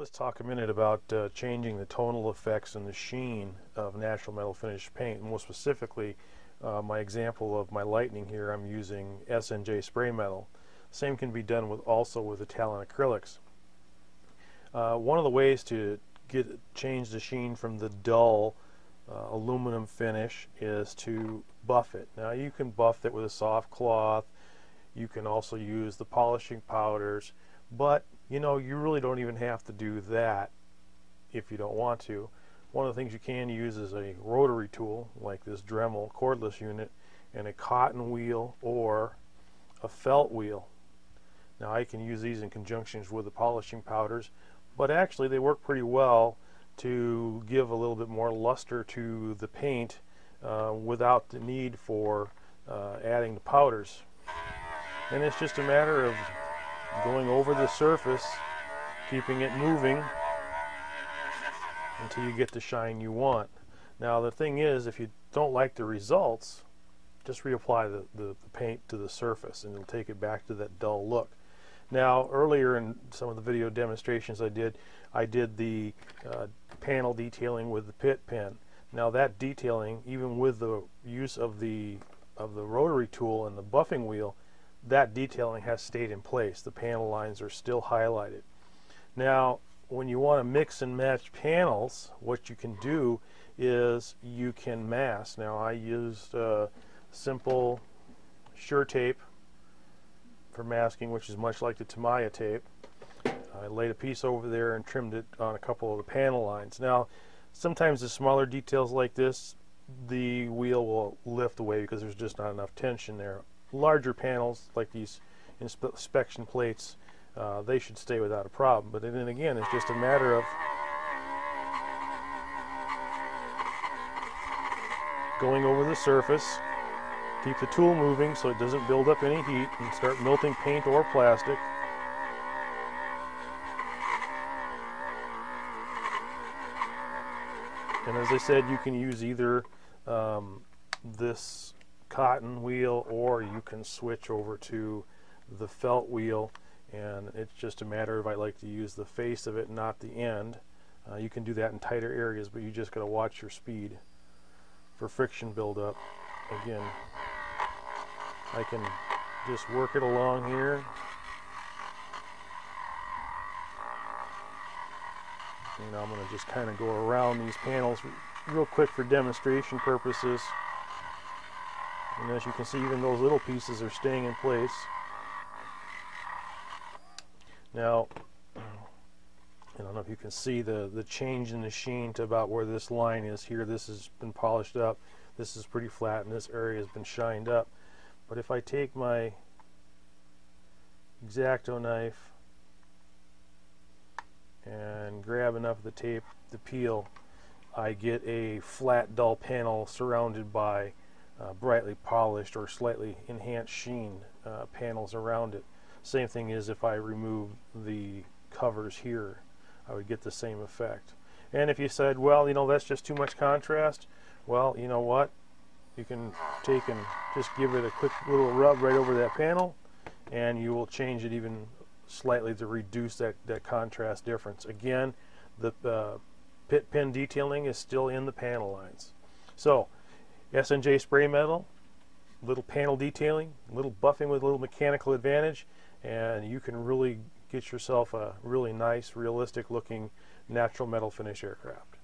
Let's talk a minute about changing the tonal effects and the sheen of natural metal finish paint. More specifically, my example of my lightning here, I'm using SnJ Spray Metal. Same can be done also with Italian acrylics. One of the ways to change the sheen from the dull aluminum finish is to buff it. Now you can buff it with a soft cloth. You can also use the polishing powders, but you know, you really don't even have to do that if you don't want to. One of the things you can use is a rotary tool like this Dremel cordless unit and a cotton wheel or a felt wheel. Now I can use these in conjunction with the polishing powders, but actually they work pretty well to give a little bit more luster to the paint without the need for adding the powders. And it's just a matter of going over the surface, keeping it moving until you get the shine you want. Now the thing is, if you don't like the results, just reapply the paint to the surface and it'll take it back to that dull look. Now earlier in some of the video demonstrations I did the panel detailing with the pit pen. Now that detailing, even with the use of the rotary tool and the buffing wheel, that detailing has stayed in place. The panel lines are still highlighted. Now when you want to mix and match panels, what you can do is you can mask. Now I used simple Sure tape for masking, which is much like the Tamiya tape. I laid a piece over there and trimmed it on a couple of the panel lines. Now sometimes the smaller details like this, the wheel will lift away because there's just not enough tension there. Larger panels like these inspection plates, they should stay without a problem. But then again, it's just a matter of going over the surface, keep the tool moving so it doesn't build up any heat and start melting paint or plastic. And as I said, you can use either this cotton wheel or you can switch over to the felt wheel, and it's just a matter of, I like to use the face of it, not the end. You can do that in tighter areas, but you just got to watch your speed for friction buildup. Again, I can just work it along here. You know, I'm going to just kind of go around these panels real quick for demonstration purposes. And as you can see, even those little pieces are staying in place. Now, I don't know if you can see the change in the sheen to about where this line is here. This has been polished up. This is pretty flat, and this area has been shined up. But if I take my X-Acto knife and grab enough of the tape to peel, I get a flat, dull panel surrounded by brightly polished or slightly enhanced sheen panels around it. Same thing is if I remove the covers here, I would get the same effect. And if you said, well, you know, that's just too much contrast, well, you know what? You can take and just give it a quick little rub right over that panel, and you will change it even slightly to reduce that contrast difference. Again, the pit pen detailing is still in the panel lines. So SnJ Spray Metal, little panel detailing, little buffing with a little mechanical advantage, and you can really get yourself a really nice, realistic looking natural metal finish aircraft.